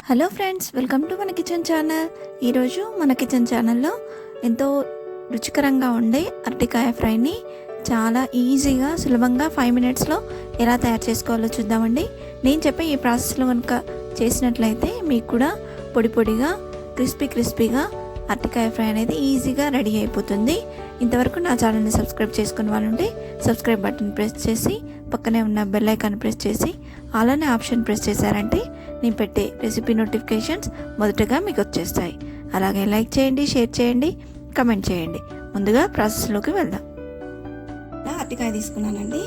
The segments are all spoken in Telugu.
హలో ఫ్రెండ్స్, వెల్కమ్ టు మన కిచెన్ ఛానల్. ఈరోజు మన కిచెన్ ఛానల్లో ఎంతో రుచికరంగా ఉండే అరటికాయ ఫ్రైని చాలా ఈజీగా సులభంగా 5 మినిట్స్లో ఎలా తయారు చేసుకోవాలో చూద్దామండి. నేను చెప్పే ఈ ప్రాసెస్లో కనుక చేసినట్లయితే మీకు కూడా పొడి పొడిగా క్రిస్పీగా అరటికాయ ఫ్రై అనేది ఈజీగా రెడీ అయిపోతుంది. ఇంతవరకు నా ఛానల్ని సబ్స్క్రైబ్ చేసుకున్న వాళ్ళు ఉంటే సబ్స్క్రైబ్ బటన్ ప్రెస్ చేసి పక్కనే ఉన్న బెల్ ఐకాన్ ప్రెస్ చేసి అలానే ఆప్షన్ ప్రెస్ చేశారంటే నేను పెట్టే రెసిపీ నోటిఫికేషన్స్ మొదటగా మీకు వచ్చేస్తాయి. అలాగే లైక్ చేయండి, షేర్ చేయండి, కమెంట్ చేయండి. ముందుగా ప్రాసెస్లోకి వెళ్దాం. అరటికాయ తీసుకున్నానండి.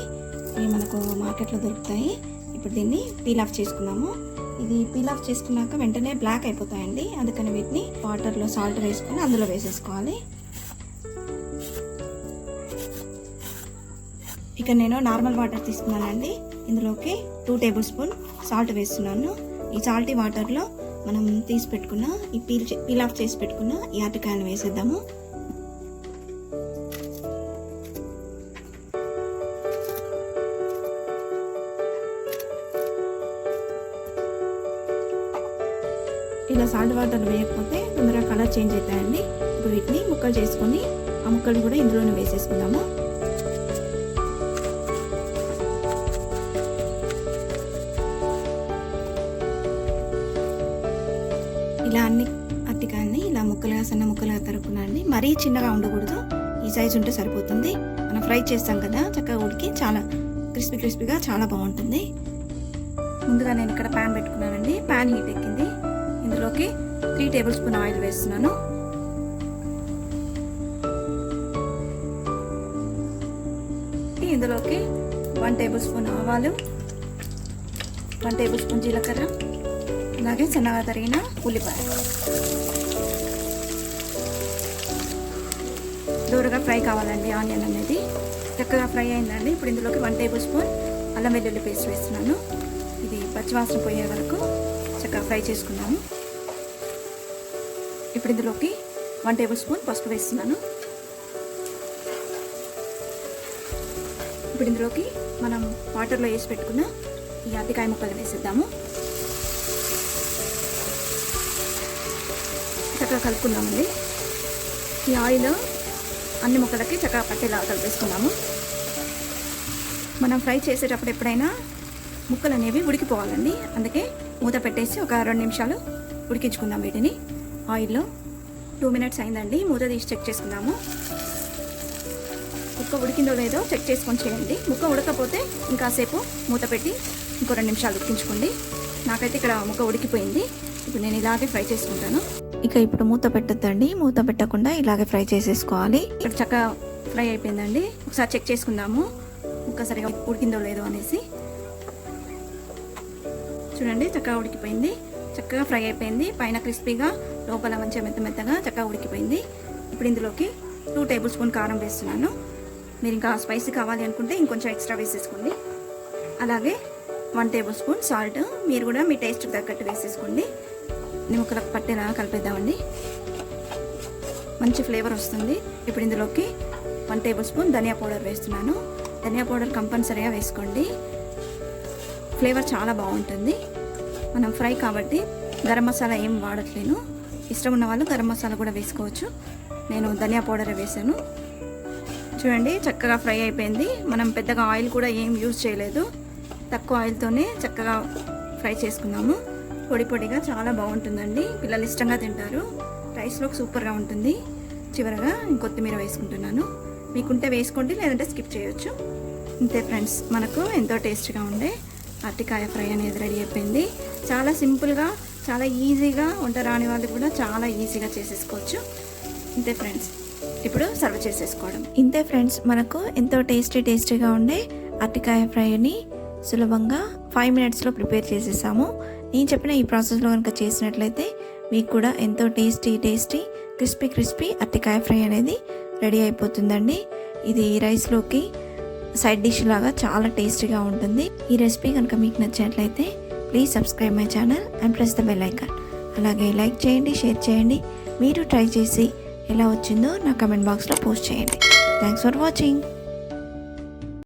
ఇవి మనకు మార్కెట్లో దొరుకుతాయి. ఇప్పుడు దీన్ని పీల్ ఆఫ్ చేసుకున్నాము. ఇది పీల్ ఆఫ్ చేసుకున్నాక వెంటనే బ్లాక్ అయిపోతాయండి. అందుకని వీటిని వాటర్లో సాల్ట్ వేసుకొని అందులో వేసేసుకోవాలి. ఇక నేను నార్మల్ వాటర్ తీసుకున్నానండి. ఇందులోకి 2 టేబుల్ స్పూన్ సాల్ట్ వేస్తున్నాను. ఈ సాల్టీ వాటర్లో మనం తీసి పెట్టుకున్న ఈ పీల్ ఆఫ్ చేసి పెట్టుకున్న ఈ అరటికాయను వేసేద్దాము. ఇలా సాల్ట్ వాటర్ వేయకపోతే తొందరగా కలర్ చేంజ్ అవుతాయండి. ఇప్పుడు వీటిని ముక్కలు చేసుకొని ఆ ముక్కలు కూడా ఇందులోనే వేసేసుకుందాము. ఇలా అన్ని అరటికాయల్ని ఇలా ముక్కలుగా సన్న ముక్కలుగా తరుక్కున్నాండి. మరీ చిన్నగా ఉండకూడదు, ఈ సైజు ఉంటే సరిపోతుంది. మనం ఫ్రై చేస్తాం కదా, చక్కగా ఉడికి చాలా క్రిస్పీగా చాలా బాగుంటుంది. ముందుగా నేను ఇక్కడ ప్యాన్ పెట్టుకున్నానండి. ప్యాన్ హీట్ ఎక్కింది. ఇందులోకి 3 టేబుల్ స్పూన్ ఆయిల్ వేస్తున్నాను. ఇందులోకి 1 టేబుల్ స్పూన్ ఆవాలు, 1 టేబుల్ స్పూన్ జీలకర్ర, అలాగే సన్నగా తరిగిన ఉల్లిపాయ. దూరగా ఫ్రై కావాలండి ఆనియన్ అనేది. చక్కగా ఫ్రై అయిందండి. ఇప్పుడు ఇందులోకి 1 టేబుల్ స్పూన్ అల్లం వెల్లుల్లి పేస్ట్ వేస్తున్నాను. ఇది పచ్చివాసన పోయే వరకు చక్కగా ఫ్రై చేసుకున్నాము. ఇప్పుడు ఇందులోకి 1 టేబుల్ స్పూన్ పసుపు వేస్తున్నాను. ఇప్పుడు ఇందులోకి మనం వాటర్లో వేసి పెట్టుకున్న ఈ అరటికాయ ముక్కలు వేసేద్దాము. చక్కగా కలుపుకుందామండి. ఈ ఆయిల్ అన్ని ముక్కలకి చక్కగా పట్టేలా కలిపేసుకున్నాము. మనం ఫ్రై చేసేటప్పుడు ఎప్పుడైనా ముక్కలు అనేవి ఉడికిపోవాలండి. అందుకే మూత పెట్టేసి ఒక 2 నిమిషాలు ఉడికించుకుందాం వీటిని ఆయిల్లో. 2 మినిట్స్ అయిందండి. మూత తీసి చెక్ చేసుకుందాము. ముక్క ఉడికిందో లేదో చెక్ చేసుకొని చేయండి. ముక్క ఉడకపోతే ఇంకాసేపు మూత పెట్టి ఇంకో 2 నిమిషాలు ఉడికించుకోండి. నాకైతే ఇక్కడ ముక్క ఉడికిపోయింది. ఇప్పుడు నేను ఇలాగే ఫ్రై చేసుకుంటాను. ఇప్పుడు మూత పెట్టద్దండి. మూత పెట్టకుండా ఇలాగే ఫ్రై చేసేసుకోవాలి. ఇక్కడ చక్కగా ఫ్రై అయిపోయిందండి. ఒకసారి చెక్ చేసుకుందాము ముక్క సరిగా ఉడికిందో లేదో అనేసి. చూడండి, చక్కగా ఉడికిపోయింది. చక్కగా ఫ్రై అయిపోయింది. పైన క్రిస్పీగా, లోపల మంచిగా మెత్తగా చక్కగా ఉడికిపోయింది. ఇప్పుడు ఇందులోకి 2 టేబుల్ స్పూన్ కారం వేస్తున్నాను. మీరు ఇంకా స్పైసీ కావాలి అనుకుంటే ఇంకొంచెం ఎక్స్ట్రా వేసేసుకోండి. అలాగే 1 టేబుల్ స్పూన్ సాల్ట్ మీరు కూడా మీ టేస్ట్కి తగ్గట్టు వేసేసుకోండి. నిమ్మకలకు పట్టేలా కలిపేద్దామండి. మంచి ఫ్లేవర్ వస్తుంది. ఇప్పుడు ఇందులోకి 1 టేబుల్ స్పూన్ ధనియా పౌడర్ వేస్తున్నాను. ధనియా పౌడర్ కంపల్సరీగా వేసుకోండి. ఫ్లేవర్ చాలా బాగుంటుంది. మనం ఫ్రై కాబట్టి గరం మసాలా ఏం వాడట్లేను. ఇష్టం ఉన్న వాళ్ళు గరం మసాలా కూడా వేసుకోవచ్చు. నేను ధనియా పౌడర్ వేసాను. చూడండి, చక్కగా ఫ్రై అయిపోయింది. మనం పెద్దగా ఆయిల్ కూడా ఏం యూజ్ చేయలేదు. తక్కువ ఆయిల్తోనే చక్కగా ఫ్రై చేసుకున్నాము. పొడిగా చాలా బాగుంటుందండి. పిల్లలు ఇష్టంగా తింటారు. రైస్లోకి సూపర్గా ఉంటుంది. చివరగా కొత్తిమీర వేసుకుంటున్నాను. మీకుంటే వేసుకోండి, లేదంటే స్కిప్ చేయొచ్చు. అంతే ఫ్రెండ్స్, మనకు ఎంతో టేస్ట్గా ఉండే అరటికాయ ఫ్రై అనేది రెడీ అయిపోయింది. చాలా సింపుల్గా, చాలా ఈజీగా, వంట రాని వాళ్ళు కూడా చాలా ఈజీగా చేసేసుకోవచ్చు. ఇంతే ఫ్రెండ్స్, ఇప్పుడు సర్వ్ చేసేసుకోవడం. ఇంతే ఫ్రెండ్స్, మనకు ఎంతో టేస్టీగా ఉండే అరటికాయ ఫ్రైని సులభంగా 5 మినిట్స్లో ప్రిపేర్ చేసేసాము. నేను చెప్పిన ఈ ప్రాసెస్లో కనుక చేసినట్లయితే మీకు కూడా ఎంతో టేస్టీ క్రిస్పీ అరటికాయ ఫ్రై అనేది రెడీ అయిపోతుందండి. ఇది రైస్లోకి సైడ్ డిష్ లాగా చాలా టేస్టీగా ఉంటుంది. ఈ రెసిపీ కనుక మీకు నచ్చినట్లయితే please subscribe my channel and press the bell icon. అలాగే లైక్ చేయండి, షేర్ చేయండి. మీరు ట్రై చేసి ఎలా వచ్చిందో నా కమెంట్ బాక్స్లో పోస్ట్ చేయండి. Thanks for watching.